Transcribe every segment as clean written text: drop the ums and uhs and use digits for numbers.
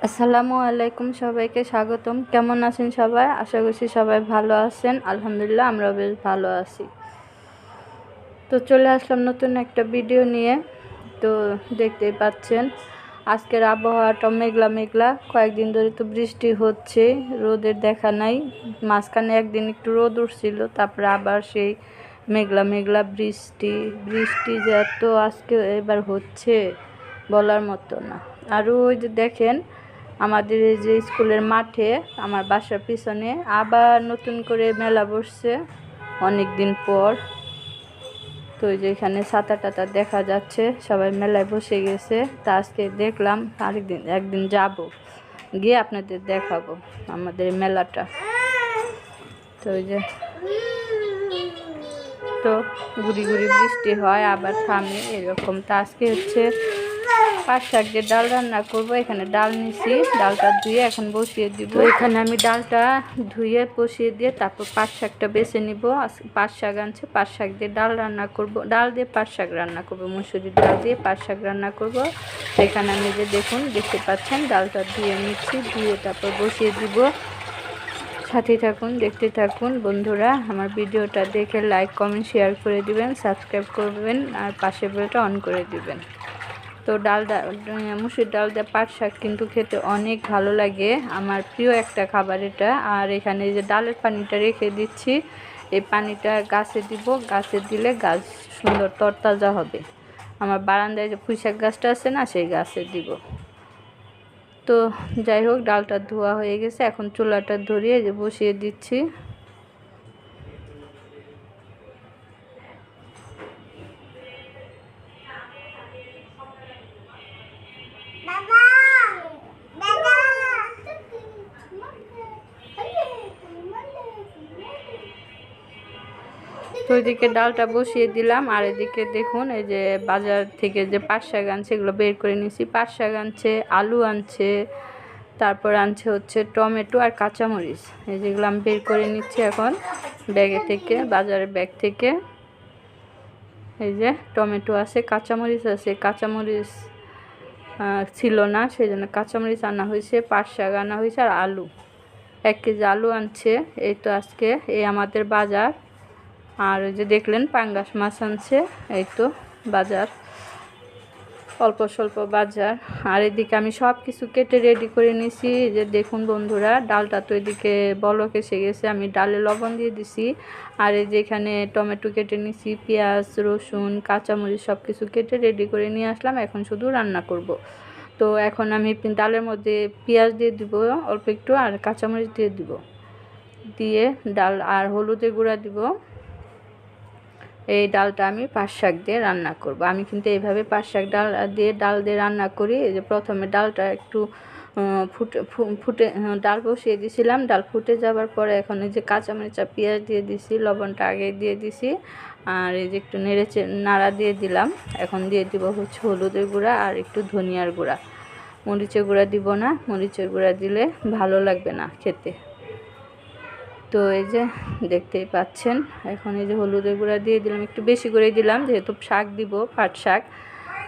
আসসালামু আলাইকুম, সবাইকে স্বাগতম। কেমন আছেন সবাই? আশা করছি সবাই ভালো আছেন। আলহামদুলিল্লাহ, আমরাও বেশ ভালো আছি। তো চলে আসলাম নতুন একটা ভিডিও নিয়ে। তো দেখতেই পাচ্ছেন আজকের আবহাওয়াটা মেঘলা মেঘলা, কয়েকদিন ধরে তো বৃষ্টি হচ্ছে, রোদের দেখা নাই। মাঝখানে একদিন একটু রোদ উঠছিল, তারপরে আবার সেই মেঘলা মেঘলা বৃষ্টি বৃষ্টি যে এত আজকে এবার হচ্ছে বলার মতো না। আর ওই যে দেখেন আমাদের এই যে স্কুলের মাঠে, আমার বাসার পিছনে আবার নতুন করে মেলা বসছে অনেক দিন পর। তো ওই যে এখানে ছাতা টাতা দেখা যাচ্ছে, সবাই মেলায় বসে গেছে। তা আজকে দেখলাম একদিন যাব, গিয়ে আপনাদের দেখাবো আমাদের মেলাটা। তো ওই যে তো গুড়ি গুড়ি বৃষ্টি হয় আবার থামে এরকম। তা আজকে হচ্ছে পাট শাক দিয়ে ডাল রান্না করব। এখানে ডাল নিছি, ডালটা ধুয়ে এখন বসিয়ে দিব। এখানে আমি ডালটা ধুয়ে বসিয়ে দিয়ে তারপর পাট শাকটা বেছে নিব। পাট শাক আনছে, পাট শাক দিয়ে ডাল রান্না করব, ডাল দিয়ে পাট শাক রান্না করব, মুসুরির ডাল দিয়ে পাট শাক রান্না করব। এখানে আমি যে দেখতে পাচ্ছেন ডালটা ধুয়ে নিচ্ছি, ধুয়ে তারপর বসিয়ে দিব। সাথে থাকুন, দেখতে থাকুন বন্ধুরা। আমার ভিডিওটা দেখে লাইক কমেন্ট শেয়ার করে দিবেন, সাবস্ক্রাইব করবেন আর পাশের বেলটা অন করে দিবেন। তো মুসুর ডাল দিয়ে পাট শাক কিন্তু খেতে অনেক ভালো লাগে, আমার প্রিয় একটা খাবার এটা। আর এখানে যে ডালের পানিটা রেখে দিচ্ছি, এই পানিটা গাছে দিব, গাছে দিলে গাছ সুন্দর তরতাজা হবে। আমার বারান্দায় যে পুঁই শাক গাছটা আছে না, সেই গাছে দিব। তো যাই হোক, ডালটা ধোয়া হয়ে গেছে, এখন চুলাটা ধরিয়ে যে বসিয়ে দিচ্ছি। তো ওইদিকে ডালটা বসিয়ে দিলাম, আর এদিকে দেখুন এই যে বাজার থেকে যে পাট শাক আনছে এগুলো বের করে নিয়েছি। পাট শাক আনছে, আলু আনছে, তারপর আনছে হচ্ছে টমেটো আর কাঁচামরিচ। এই যেগুলো আমি বের করে নিচ্ছি এখন ব্যাগে থেকে, বাজারের ব্যাগ থেকে। এই যে টমেটো আছে, কাঁচামরিচ আছে, কাঁচামরিচ ছিল না, সেই জন্য কাঁচামরিচ আনা হয়েছে, পাট শাক আনা হয়েছে আর আলু, 1 কেজি আলু আনছে। এই তো আজকে এই আমাদের বাজার। আর ওই যে দেখলেন পাঙ্গাস মাছ আনছে, এই তো বাজার, অল্প স্বল্প বাজার। আর এদিকে আমি সব কিছু কেটে রেডি করে নিয়েছি। যে দেখুন বন্ধুরা, ডালটা তো এদিকে বলক এসে গেছে, আমি ডালে লবণ দিয়ে দিছি। আর এই যে এখানে টমেটো কেটে নিয়েছি, পেঁয়াজ রসুন কাঁচামরিচ সব কিছু কেটে রেডি করে নিয়ে আসলাম, এখন শুধু রান্না করব। তো এখন আমি ডালের মধ্যে পেঁয়াজ দিয়ে দিব অল্প একটু, আর কাঁচামরিচ দিয়ে দিব, দিয়ে ডাল আর হলুদের গুঁড়া দিব। এই ডালটা আমি পাট শাক দিয়ে রান্না করব। আমি কিন্তু এইভাবে পাট শাক ডাল দিয়ে রান্না করি। এই যে প্রথমে ডালটা একটু ফুটে ডাল বসিয়ে দিয়েছিলাম, ডাল ফুটে যাওয়ার পরে এখন এই যে কাঁচামরিচ আর পেঁয়াজ দিয়ে দিছি, লবণটা আগে দিয়ে দিছি, আর এই যে একটু নাড়া দিয়ে দিলাম। এখন দিয়ে দিব হচ্ছে হলুদের গুঁড়া আর একটু ধনিয়ার গুঁড়া, মরিচের গুঁড়া দিব না, মরিচের গুঁড়া দিলে ভালো লাগবে না খেতে। তো এই যে দেখতেই পাচ্ছেন, এখন এই যে হলুদের গুঁড়া দিয়ে দিলাম, একটু বেশি করে দিলাম যেহেতু শাক দিব পাট শাক।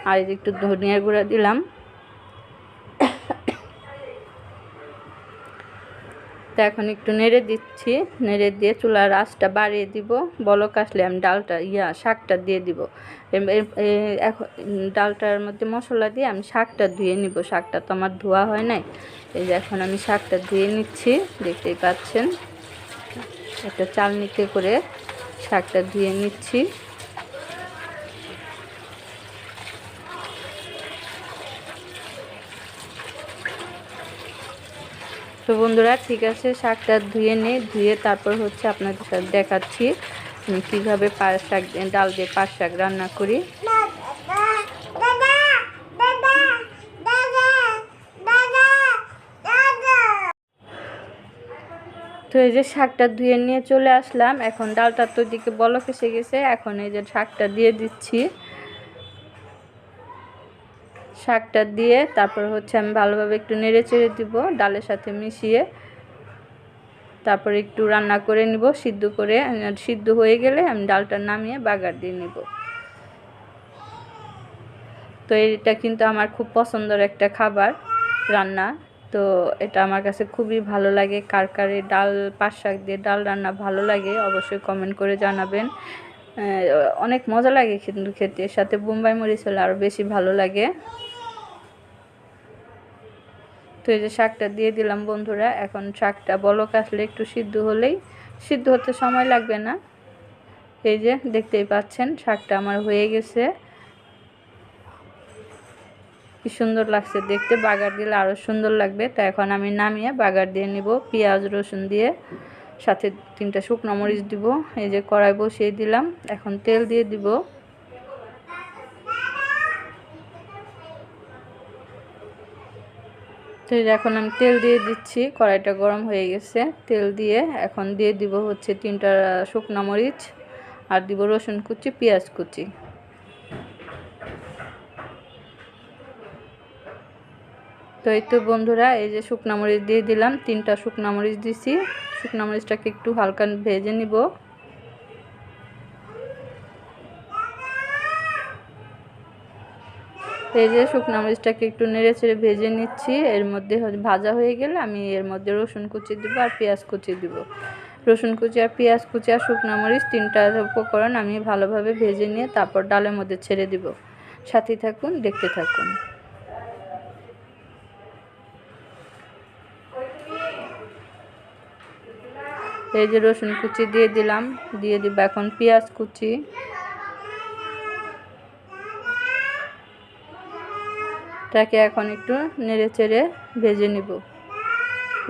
আর এই যে একটু ধনিয়ার গুঁড়া দিলাম। তো এখন একটু নেড়ে দিচ্ছি, নেড়ে দিয়ে চুলার আঁচটা বাড়িয়ে দিব। বলক আসলে আমি শাকটা দিয়ে দিব। এখন ডালটার মধ্যে মশলা দিয়ে আমি শাকটা ধুয়ে নিব, শাকটা তো আমার ধোয়া হয় নাই। এই যে এখন আমি শাকটা ধুয়ে নিচ্ছি, দেখতেই পাচ্ছেন একটা চালনিতে করে শাকটা ধুয়ে নিচ্ছি। তো বন্ধুরা ঠিক আছে, শাকটা ধুয়ে তারপর হচ্ছে আপনাদের সাথে দেখাচ্ছি আমি কীভাবে ডাল দিয়ে পাট শাক রান্না করি। তো এই যে শাকটা ধুয়ে নিয়ে চলে আসলাম, এখন ডালটা তো দিকে বলক এসে গেছে, এখন এই যে শাকটা দিয়ে দিচ্ছি। শাকটা দিয়ে তারপর হচ্ছে আমি ভালোভাবে একটু নেড়ে চেড়ে দিব ডালের সাথে মিশিয়ে। তারপর একটু রান্না করে নিব, সিদ্ধ হয়ে গেলে আমি ডালটা নামিয়ে বাগার দিয়ে নিব। তো এটা কিন্তু আমার খুব পছন্দের একটা খাবার রান্না। তো এটা আমার কাছে খুবই ভালো লাগে। কার কার এই ডাল পাট শাক দিয়ে ডাল রান্না ভালো লাগে অবশ্যই কমেন্ট করে জানাবেন। অনেক মজা লাগে কিন্তু খেতে, সাথে বোম্বাই মরিচ হলে আরও বেশি ভালো লাগে। তো এই যে শাকটা দিয়ে দিলাম বন্ধুরা। এখন শাকটা বলক আসলে একটু সিদ্ধ হলেই, সিদ্ধ হতে সময় লাগবে না। এই যে দেখতেই পাচ্ছেন শাকটা আমার হয়ে গেছে। কি সুন্দর লাগছে দেখতে, বাগার দিলে আরও সুন্দর লাগবে। তো এখন আমি নামিয়ে বাগার দিয়ে নিব পেঁয়াজ রসুন দিয়ে, সাথে 3টা শুকনো মরিচ দিব। এই যে কড়াই বসিয়ে দিলাম, এখন তেল দিয়ে দিব। তো এখন আমি তেল দিয়ে দিচ্ছি, কড়াইটা গরম হয়ে গেছে। তেল দিয়ে এখন দিয়ে দিব হচ্ছে 3টা শুকনো মরিচ, আর দিব রসুন কুচি পেঁয়াজ কুচি। তো এই তো বন্ধুরা, এই যে শুকনো মরিচ দিয়ে দিলাম, 3টা শুকনো মরিচ দিছি। শুকনো মরিচটাকে একটু হালকা ভেজে নিব। এই যে শুকনো মরিচটাকে একটু নেড়ে চেড়ে ভেজে নিচ্ছি। এর মধ্যে ভাজা হয়ে গেলে আমি এর মধ্যে রসুন কুচি দিব আর পেঁয়াজ কুচি দিব। রসুন কুচি আর পেঁয়াজ কুচি আর শুকনো মরিচ 3টা উপকরণ আমি ভালোভাবে ভেজে নিয়ে তারপর ডালের মধ্যে ছেড়ে দিব। সাথে থাকুন, দেখতে থাকুন। এই যে রসুন কুচি দিয়ে দিলাম, দিয়ে দিব এখন পেঁয়াজ কুচি। তাকে এখন একটু নেড়ে চেড়ে ভেজে নিব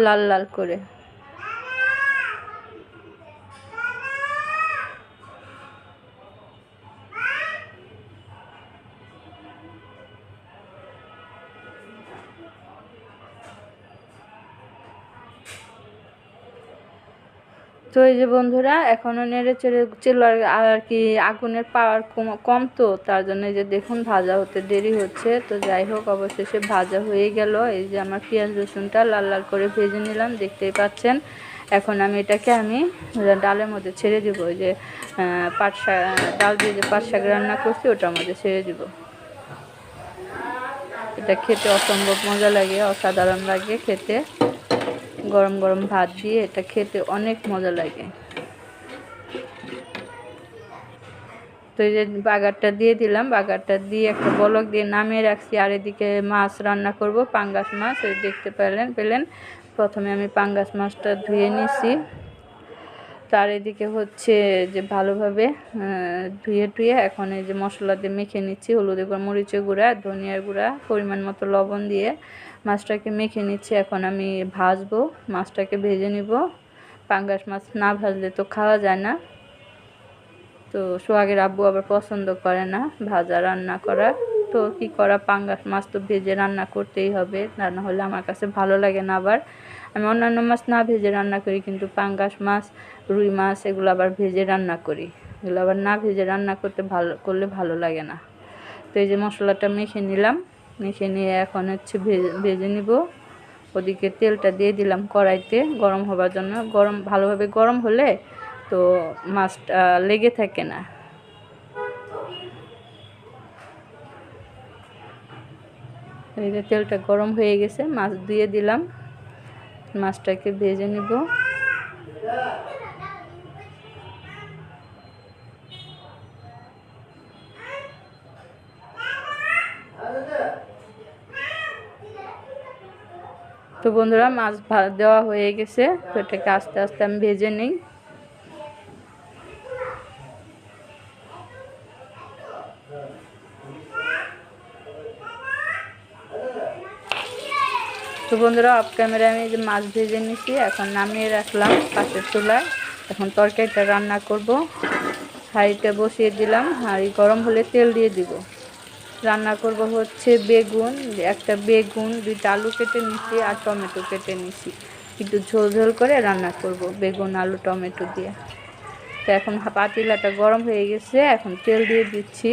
লাল লাল করে। তো এই যে বন্ধুরা, এখনও নেড়ে চেড়ে চুলার আর কি আগুনের পাওয়ার কম, তো তার জন্য এই যে দেখুন ভাজা হতে দেরি হচ্ছে। তো যাই হোক, অবশেষে ভাজা হয়ে গেল। এই যে আমার পেঁয়াজ রসুনটা লাল লাল করে ভেজে নিলাম, দেখতেই পাচ্ছেন। এখন আমি এটাকে ডালের মধ্যে ছেড়ে দিব। ওই যে পাট শাক, ডাল দিয়ে যে পাট শাক রান্না করছি ওটার মধ্যে ছেড়ে দিব। এটা খেতে অসম্ভব মজা লাগে, অসাধারণ লাগে খেতে। গরম গরম ভাত দিয়ে এটা খেতে অনেক মজা লাগে। তো এই যে বাগারটা দিয়ে দিলাম, বাগারটা দিয়ে একটা বলক দিয়ে নামিয়ে রাখছি। আর এদিকে মাছ রান্না করব, পাঙ্গাস মাছ। এই দেখতে পেলেন প্রথমে আমি পাঙ্গাস মাছটা ধুয়ে নিছি। তার এদিকে হচ্ছে যে ভালোভাবে ধুয়ে টুয়ে এখন এই যে মশলা দিয়ে মেখে নিচ্ছি। হলুদের গুঁড়া, মরিচের গুঁড়া, ধনিয়ার গুঁড়া, পরিমাণ মতো লবণ দিয়ে মাছটাকে মেখে নিচ্ছি। এখন আমি ভাজবো, মাছটাকে ভেজে নিব। পাঙ্গাস মাছ না ভাজলে তো খাওয়া যায় না। তো সোহাগের আব্বু আবার পছন্দ করে না ভাজা রান্না করা। তো কি করা, পাঙ্গাস মাছ তো ভেজে রান্না করতেই হবে, না হলে আমার কাছে ভালো লাগে না। আবার আমি অন্যান্য মাছ না ভেজে রান্না করি, কিন্তু পাঙ্গাস মাছ, রুই মাছ এগুলো আবার ভেজে রান্না করি। এগুলো আবার না ভেজে রান্না করলে ভালো লাগে না। তো এই যে মশলাটা মেখে নিলাম, মেখে নিয়ে এখন হচ্ছে ভেজে নিব। ওদিকে তেলটা দিয়ে দিলাম কড়াইতে গরম হবার জন্য। ভালোভাবে গরম হলে তো মাছটা লেগে থাকে না। এই যে তেলটা গরম হয়ে গেছে, মাছ দিয়ে দিলাম, মাছটাকে ভেজে নিব। তো বন্ধুরা, মাছ দেওয়া হয়ে গেছে। তো এটাকে আস্তে আস্তে আমি ভেজে নিই। তো বন্ধুরা, অফ ক্যামেরায় আমি যে মাছ ভেজে নিছি, এখন নামিয়ে রাখলাম পাশের চুলায়। এখন তরকারিটা রান্না করব। হাঁড়িটা বসিয়ে দিলাম, হাঁড়ি গরম হলে তেল দিয়ে দিব। রান্না করব হচ্ছে বেগুন, একটা বেগুন, 2টা আলু কেটে নিছি আর টমেটো কেটে নিছি। একটু ঝোল ঝোল করে রান্না করব বেগুন আলু টমেটো দিয়ে। তো এখন পাতিলাটা গরম হয়ে গেছে, এখন তেল দিয়ে দিচ্ছি।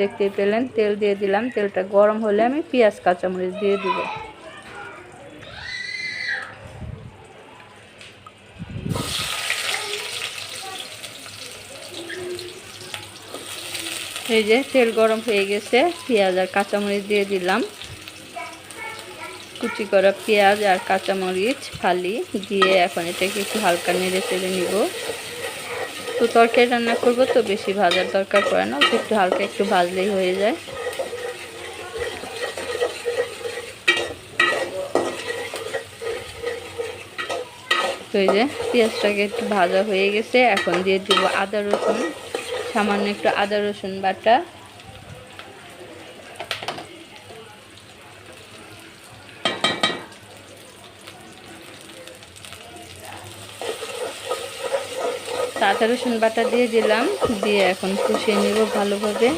দেখতেই পেলেন, তেল দিয়ে দিলাম। তেলটা গরম হলে আমি পেঁয়াজ কাঁচামরিচ দিয়ে দিব। এই যে তেল গরম হয়ে গেছে, পেঁয়াজ আর কাঁচামরিচ দিয়ে দিলাম। কুচি করা পেঁয়াজ আর কাঁচামরিচ ফালি দিয়ে এখন এটাকে একটু হালকা নেড়ে চেড়ে নিব। তো তরকারি রান্না করব তো বেশি ভাজার দরকার পড়ে না, একটু হালকা একটু ভাজলেই হয়ে যায়। তো এই যে পেঁয়াজটাকে একটু ভাজা হয়ে গেছে, এখন দিয়ে দিব আদা রসুন, সামান্য একটু আদা রসুন বাটা। আদা রসুন বাটা দিয়ে দিলাম, দিয়ে এখন কষিয়ে নিব ভালোভাবে।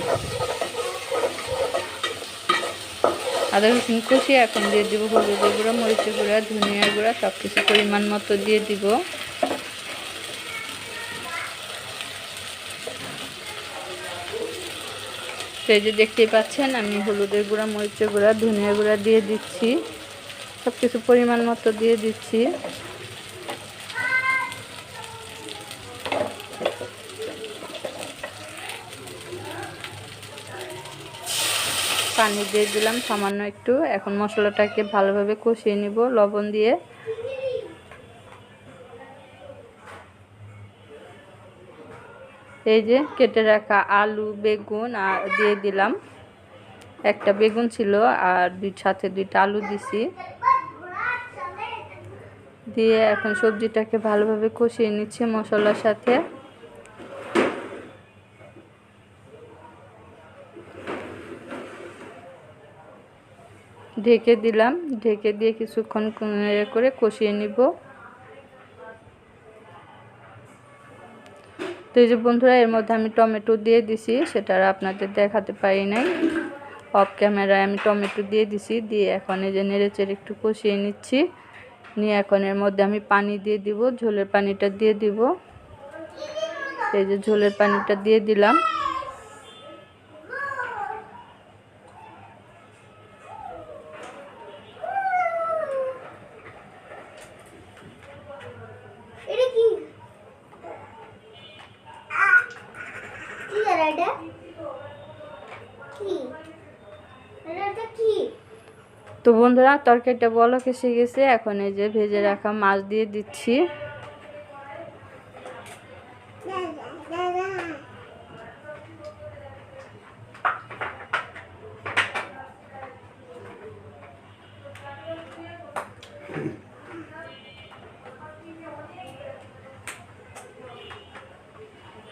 আদা রসুন কষিয়ে এখন দিয়ে দিব হলুদের গুঁড়া, মরিচের গুঁড়া, ধনিয়ার গুঁড়া, সব কিছু পরিমাণ মতো দিয়ে দিব। তো এই যে দেখতেই পাচ্ছেন আমি হলুদের গুঁড়া, মরিচের গুঁড়া, ধনিয়ার গুঁড়া দিয়ে দিচ্ছি, সব কিছু পরিমাণ মতো দিয়ে দিচ্ছি। পানি দিয়ে দিলাম সামান্য একটু। এখন মশলাটাকে ভালোভাবে কষিয়ে নিব লবণ দিয়ে। এই যে কেটে রাখা আলু, বেগুন আর দিয়ে দিলাম, একটা বেগুন ছিল আর সাথে 2টা আলু দিছি। দিয়ে এখন সবজিটাকে ভালোভাবে কষিয়ে নিচ্ছি মশলার সাথে। ঢেকে দিলাম, ঢেকে দিয়ে কিছুক্ষণ করে কষিয়ে নিব। তো এই যে বন্ধুরা, এর মধ্যে আমি টমেটো দিয়ে দিছি, সেটা আপনাদের দেখাতে পারি নাই, অফ ক্যামেরায় আমি টমেটো দিয়ে দিছি। দিয়ে এখন এই যে নেড়েচেড়ে একটু কষিয়ে নিচ্ছি, নিয়ে এখন এর মধ্যে আমি পানি দিয়ে দিব, ঝোলের পানিটা দিয়ে দিব। এই যে ঝোলের পানিটা দিয়ে দিলাম। তো বন্ধুরা, তরকারিটা বলক এসে গেছে, এখন এই যে ভেজে রাখা মাছ দিয়ে দিচ্ছি।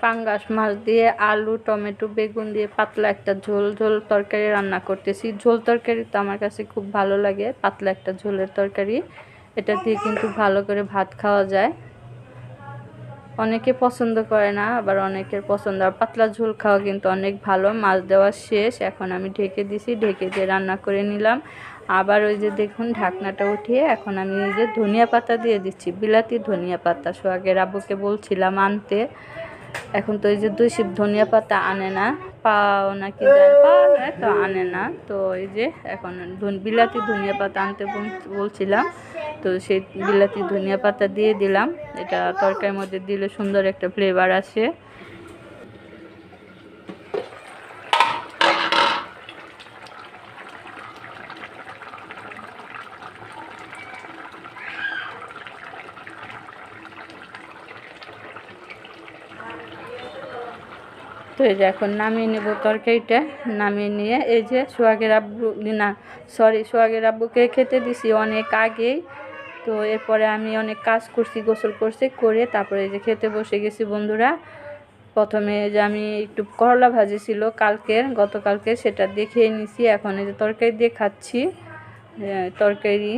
পাঙ্গাস মাছ দিয়ে আলু, টমেটো, বেগুন দিয়ে পাতলা একটা ঝোল ঝোল তরকারি রান্না করতেছি। ঝোল তরকারি তো আমার কাছে খুব ভালো লাগে, পাতলা একটা ঝোলের তরকারি, এটা দিয়ে কিন্তু ভালো করে ভাত খাওয়া যায়। অনেকে পছন্দ করে না, আবার অনেকের পছন্দ। আর পাতলা ঝোল খাওয়া কিন্তু অনেক ভালো। মাছ দেওয়া শেষ, এখন আমি ঢেকে দিছি, ঢেকে দিয়ে রান্না করে নিলাম। আবার ওই যে দেখুন ঢাকনাটা উঠিয়ে এখন আমি এই যে ধনিয়া পাতা দিয়ে দিচ্ছি, বিলাতি ধনিয়া পাতা। সোহাগের আব্বুকে বলছিলাম আনতে, এখন তো এই যে 2 শিপ ধনিয়া পাতা আনে না, পাও নাকি পাওয়া যায় তো আনে না। তো এই যে এখন বিলাতি ধনিয়া পাতা আনতে বলছিলাম, তো সেই বিলাতি ধনিয়া পাতা দিয়ে দিলাম। এটা তরকারির মধ্যে দিলে সুন্দর একটা ফ্লেভার আসে। তো এই যে এখন নামিয়ে নেব তরকারিটা। নামিয়ে নিয়ে এই যে সোহাগের আব্বু, না সরি, সোহাগের আব্বুকে খেতে দিছি অনেক আগেই। তো এরপরে আমি অনেক কাজ করছি, গোসল করছি, করে তারপরে এই যে খেতে বসে গেছি বন্ধুরা। প্রথমে যে আমি একটু করলা ভাজি ছিল গতকালকে, সেটা দেখে নিছি। এখন এই যে তরকারি দিয়ে খাচ্ছি, তরকারি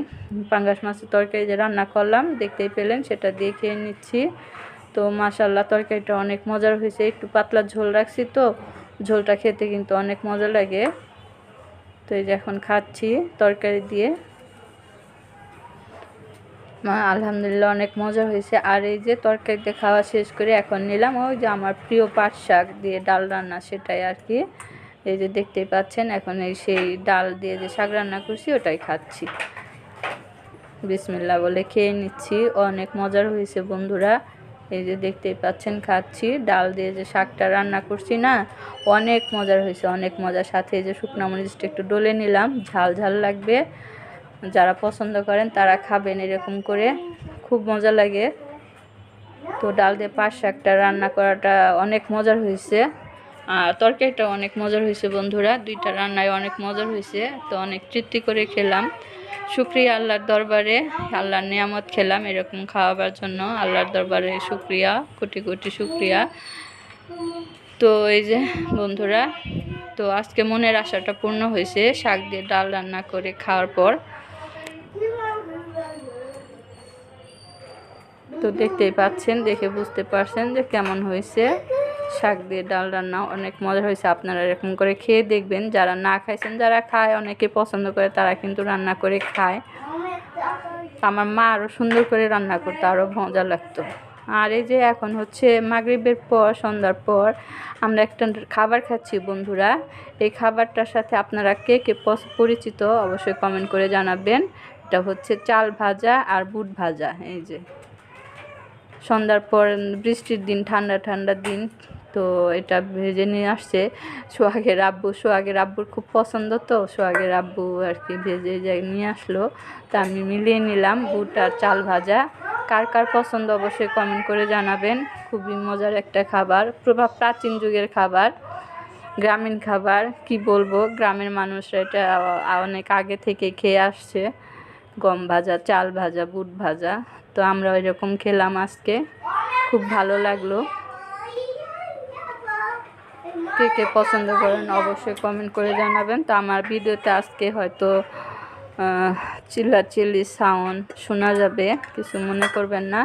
পাঙ্গাস মাছের তরকারি যে রান্না করলাম দেখতেই পেলেন, সেটা দিয়ে খেয়ে নিচ্ছি। তো মাশাআল্লাহ তরকারিটা অনেক মজার হয়েছে, একটু পাতলা ঝোল রাখছি, তো ঝোলটা খেতে কিন্তু অনেক মজা লাগে। তো এই যে এখন খাচ্ছি তরকারি দিয়ে, আলহামদুলিল্লাহ অনেক মজা হয়েছে। আর এই যে তরকারিতে খাওয়া শেষ করে এখন নিলাম ওই যে আমার প্রিয় পাট শাক দিয়ে ডাল রান্না, সেটাই আর কি। এই যে দেখতেই পাচ্ছেন, এখন এই সেই ডাল দিয়ে যে শাক রান্না করছি ওটাই খাচ্ছি। বিসমিল্লাহ বলে খেয়ে নিচ্ছি, অনেক মজার হয়েছে বন্ধুরা। এই যে দেখতেই পাচ্ছেন খাচ্ছি, ডাল দিয়ে যে শাকটা রান্না করছি না, অনেক মজার হয়েছে, অনেক মজার। সাথে এই যে শুকনো মরিচটা একটু ডলে নিলাম, ঝাল ঝাল লাগবে। যারা পছন্দ করেন তারা খাবেন এরকম করে, খুব মজা লাগে। তো ডাল দিয়ে পাট শাকটা রান্না করাটা অনেক মজার হয়েছে, আর তরকারিটা অনেক মজার হয়েছে বন্ধুরা, দুইটা রান্নায় অনেক মজার হয়েছে। তো অনেক তৃপ্তি করে খেলাম। শুকরিয়া আল্লাহর দরবারে, আল্লাহর নিয়ামত খেলাম এরকম খাওয়াবার জন্য। আল্লাহর দরবারে শুকরিয়া, কোটি কোটি শুকরিয়া। তো এই যে বন্ধুরা, তো আজকে মনের আশাটা পূর্ণ হয়েছে শাক দিয়ে ডাল রান্না করে খাওয়ার পর। তো দেখতেই পাচ্ছেন, দেখে বুঝতে পারছেন যে কেমন হয়েছে। শাক দিয়ে ডাল রান্না অনেক মজা হয়েছে। আপনারা এরকম করে খেয়ে দেখবেন, যারা না খাইছেন, যারা খায় অনেকে পছন্দ করে তারা কিন্তু রান্না করে খায়। আমার মা আরও সুন্দর করে রান্না করতো, আরও মজা লাগতো। আর এই যে এখন হচ্ছে মাগরিবের পর, সন্ধ্যার পর আমরা একটা খাবার খাচ্ছি বন্ধুরা। এই খাবারটার সাথে আপনারা কে কে পরিচিত অবশ্যই কমেন্ট করে জানাবেন। এটা হচ্ছে চাল ভাজা আর বুট ভাজা। এই যে সন্ধ্যার পর বৃষ্টির দিন, ঠান্ডা ঠান্ডা দিন, তো এটা ভেজে নিয়ে আসছে সোহাগের আব্বু। সোহাগের আব্বুর খুব পছন্দ, তো সোহাগের আব্বু আর কি ভেজে নিয়ে আসলো। তা আমি মিলিয়ে নিলাম বুট আর চাল ভাজা। কার কার পছন্দ অবশ্যই কমেন্ট করে জানাবেন। খুবই মজার একটা খাবার, প্রাচীন যুগের খাবার, গ্রামীণ খাবার। কি বলবো, গ্রামের মানুষরা এটা অনেক আগে থেকে খেয়ে আসছে, গম ভাজা, চাল ভাজা, বুট ভাজা। তো আমরা ওইরকম খেলাম আজকে, খুব ভালো লাগলো। কে কে পছন্দ করেন অবশ্যই কমেন্ট করে জানাবেন। তো আমার ভিডিওতে আজকে হয়তো চিল্লাচিল্লি সাউন্ড শোনা যাবে, কিছু মনে করবেন না।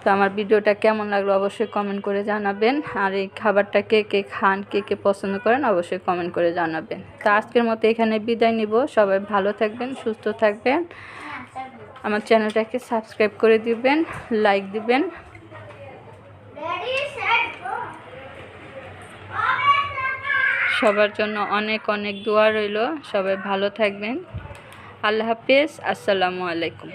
তো আমার ভিডিওটা কেমন লাগলো অবশ্যই কমেন্ট করে জানাবেন। আর এই খাবারটা কে কে খান, কে কে পছন্দ করেন অবশ্যই কমেন্ট করে জানাবেন। তো আজকের মতো এখানে বিদায় নিব। সবাই ভালো থাকবেন, সুস্থ থাকবেন। আমার চ্যানেলটাকে সাবস্ক্রাইব করে দিবেন, লাইক দিবেন। সবার জন্য অনেক অনেক দোয়া রইল। সবাই ভালো থাকবেন। আল্লাহ হাফেজ, আসসালামু আলাইকুম।